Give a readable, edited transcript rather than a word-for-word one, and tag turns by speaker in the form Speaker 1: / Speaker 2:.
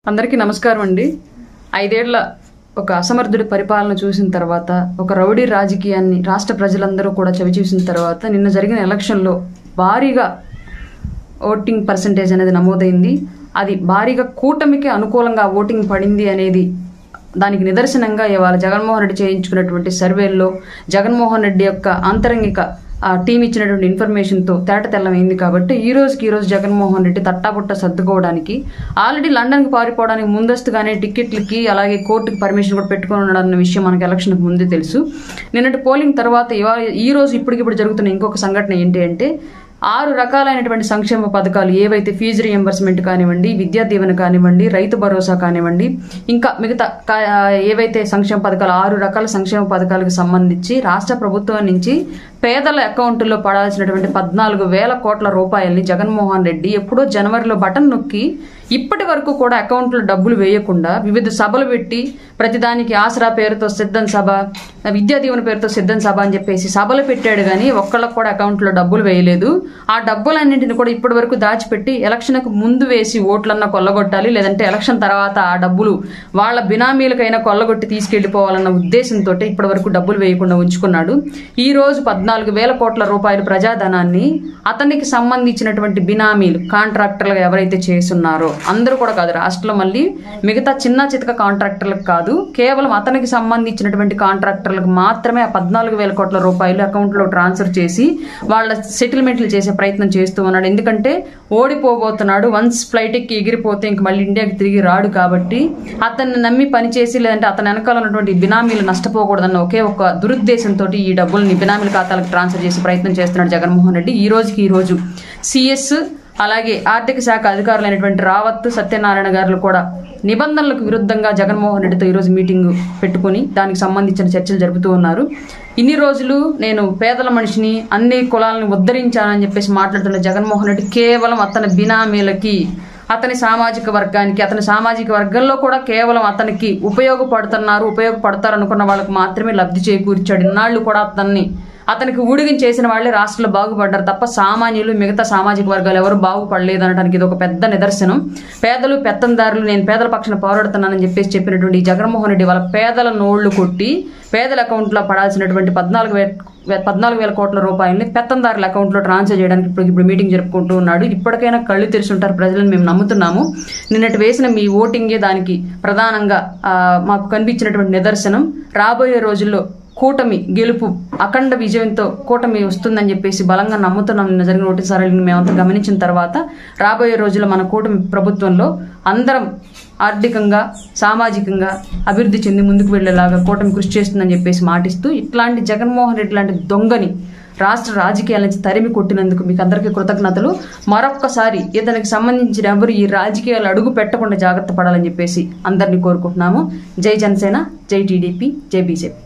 Speaker 1: అందరికీ నమస్కారం అండి. 5 ఏళ్ల ఒక అసమర్థుడి పరిపాలన చూసిన తర్వాత, ఒక రౌడీ రాజకీయాన్ని రాష్ట్ర ప్రజలందరూ కూడా చవిచూసిన తర్వాత నిన్న జరిగిన ఎలక్షన్లో భారీగా ఓటింగ్ పర్సంటేజ్ అనేది నమోదైంది. అది భారీగా కూటమికి అనుకూలంగా ఓటింగ్ పడింది అనేది దానికి నిదర్శనంగా ఇవాళ జగన్మోహన్ రెడ్డి చేయించుకున్నటువంటి సర్వేల్లో జగన్మోహన్ రెడ్డి యొక్క ఆంతరంగిక టీం ఇచ్చినటువంటి ఇన్ఫర్మేషన్తో తేటతెల్లమైంది. కాబట్టి ఈ రోజు జగన్మోహన్ రెడ్డి తట్టాపుట్ట సర్దుకోవడానికి ఆల్రెడీ లండన్కి పారిపోవడానికి ముందస్తుగానే టికెట్లకి అలాగే కోర్టుకి పర్మిషన్ కూడా పెట్టుకుని ఉన్నాడన్న విషయం మనకు ఎలక్షన్కి ముందే తెలుసు. నిన్నటి పోలింగ్ తర్వాత ఈ రోజు ఇప్పటికిప్పుడు జరుగుతున్న ఇంకొక సంఘటన ఏంటి అంటే 6 రకాలైనటువంటి సంక్షేమ పథకాలు ఏవైతే ఫీజు రియంబర్స్మెంట్ కానివ్వండి, విద్యా దీవెన కానివ్వండి, రైతు భరోసా కానివ్వండి, ఇంకా మిగతా ఏవైతే సంక్షేమ పథకాలు 6 రకాల సంక్షేమ పథకాలకు సంబంధించి రాష్ట్ర ప్రభుత్వం నుంచి పేదల అకౌంట్లో పడాల్సినటువంటి 14,000 కోట్ల రూపాయల్ని జగన్మోహన్ రెడ్డి ఎప్పుడో జనవరిలో బటన్ నొక్కి ఇప్పటి వరకు కూడా అకౌంట్లో డబ్బులు వేయకుండా వివిధ సభలు పెట్టి ప్రతిదానికి ఆసరా పేరుతో సిద్ధం సభ, విద్యా దీవెన పేరుతో సిద్ధం సభ అని చెప్పేసి సభలు పెట్టాడు కానీ ఒక్కళ్ళకు కూడా అకౌంట్లో డబ్బులు వేయలేదు. ఆ డబ్బులన్నింటిని కూడా ఇప్పటి వరకు దాచిపెట్టి ఎలక్షన్కు ముందు వేసి ఓట్లన్నా కొల్లగొట్టాలి, లేదంటే ఎలక్షన్ తర్వాత ఆ డబ్బులు వాళ్ళ బినామీలకైనా కొల్లగొట్టి తీసుకెళ్లిపోవాలన్న ఉద్దేశంతో ఇప్పటి వరకు డబ్బులు వేయకుండా ఉంచుకున్నాడు. ఈ రోజు 14,000 కోట్ల రూపాయల ప్రజాధనాన్ని అతనికి సంబంధించినటువంటి బినామీలు కాంట్రాక్టర్లుగా ఎవరైతే చేస్తున్నారో అందరూ కూడా కాదు, రాష్ట్రంలో మళ్ళీ మిగతా చిన్న చితక కాంట్రాక్టర్లకు కాదు, కేవలం అతనికి సంబంధించినటువంటి కాంట్రాక్టర్లకు మాత్రమే ఆ 14,000 కోట్ల రూపాయలు అకౌంట్లో ట్రాన్స్ఫర్ చేసి వాళ్ళ సెటిల్మెంట్లు చేసే ప్రయత్నం చేస్తూ ఉన్నాడు. ఎందుకంటే ఓడిపోబోతున్నాడు, వన్స్ ఫ్లైట్ ఎక్కి ఎగిరిపోతే ఇంక మళ్ళీ ఇండియాకి తిరిగి రాడు. కాబట్టి అతన్ని నమ్మి పనిచేసి లేదంటే అతని వెనకాల ఉన్నటువంటి బినామీలు నష్టపోకూడదన్న ఒకే ఒక దురుద్దేశంతో ఈ డబ్బుల్ని బినామీల ఖాతాలకు ట్రాన్స్ఫర్ చేసే ప్రయత్నం చేస్తున్నాడు జగన్మోహన్ రెడ్డి. ఈ రోజు సిఎస్ అలాగే ఆర్థిక శాఖ అధికారులైనటువంటి రావత్, సత్యనారాయణ గారు కూడా నిబంధనలకు విరుద్ధంగా జగన్మోహన్ రెడ్డితో ఈరోజు మీటింగ్ పెట్టుకుని దానికి సంబంధించిన చర్చలు జరుపుతూ ఉన్నారు. ఇన్ని రోజులు నేను పేదల మనిషిని, అన్ని కులాలను ఉద్ధరించానని చెప్పేసి మాట్లాడుతున్న జగన్మోహన్ రెడ్డి కేవలం అతని బినామీలకి, అతని సామాజిక వర్గానికి, అతని సామాజిక వర్గంలో కూడా కేవలం అతనికి ఉపయోగపడతారు అనుకున్న వాళ్ళకు మాత్రమే లబ్ధి చేకూర్చాడు. ఇన్నాళ్ళు కూడా అతనికి ఊడిగం చేసిన వాళ్ళే రాష్ట్రంలో బాగుపడ్డారు తప్ప సామాన్యులు, మిగతా సామాజిక వర్గాలు ఎవరు బాగుపడలేదు అనడానికి ఇది ఒక పెద్ద నిదర్శనం. పేదలు పెత్తందారులు, నేను పేదల పక్షాన పోరాడుతున్నానని చెప్పినటువంటి జగన్మోహన్ రెడ్డి వాళ్ళ పేదల నోళ్లు కొట్టి పేదల అకౌంట్లో పడాల్సినటువంటి 14,000 కోట్ల రూపాయలని పెత్తందారుల అకౌంట్లో ట్రాన్స్ఫర్ చేయడానికి ఇప్పుడు మీటింగ్ జరుపుకుంటూ ఉన్నాడు. ఇప్పటికైనా కళ్ళు తెరిచుంటారు ప్రజలను మేము నమ్ముతున్నాము. నిన్నటి వేసిన మీ ఓటింగే దానికి ప్రధానంగా మాకు కనిపించినటువంటి నిదర్శనం. రాబోయే రోజుల్లో కూటమి గెలుపు, అఖండ విజయంతో కూటమి వస్తుందని చెప్పేసి బలంగా నమ్ముతున్నాం. నిన్న జరిగిన ఓటింగ్ సరళిని మేమంతా గమనించిన తర్వాత రాబోయే రోజుల్లో మన కూటమి ప్రభుత్వంలో అందరం ఆర్థికంగా, సామాజికంగా అభివృద్ధి చెంది ముందుకు వెళ్లేలాగా కూటమి కృషి చేస్తుందని చెప్పేసి మాటిస్తూ, ఇట్లాంటి జగన్మోహన్ రెడ్డి లాంటి దొంగని రాష్ట్ర రాజకీయాల నుంచి తరిమి కొట్టినందుకు మీకు అందరికీ కృతజ్ఞతలు. మరొక్కసారి ఇతనికి సంబంధించిన ఎవరు ఈ రాజకీయాలు అడుగు పెట్టకుండా జాగ్రత్త పడాలని చెప్పేసి అందరినీ కోరుకుంటున్నాము. జై జనసేన, జై టీడీపీ, జై బీజేపీ.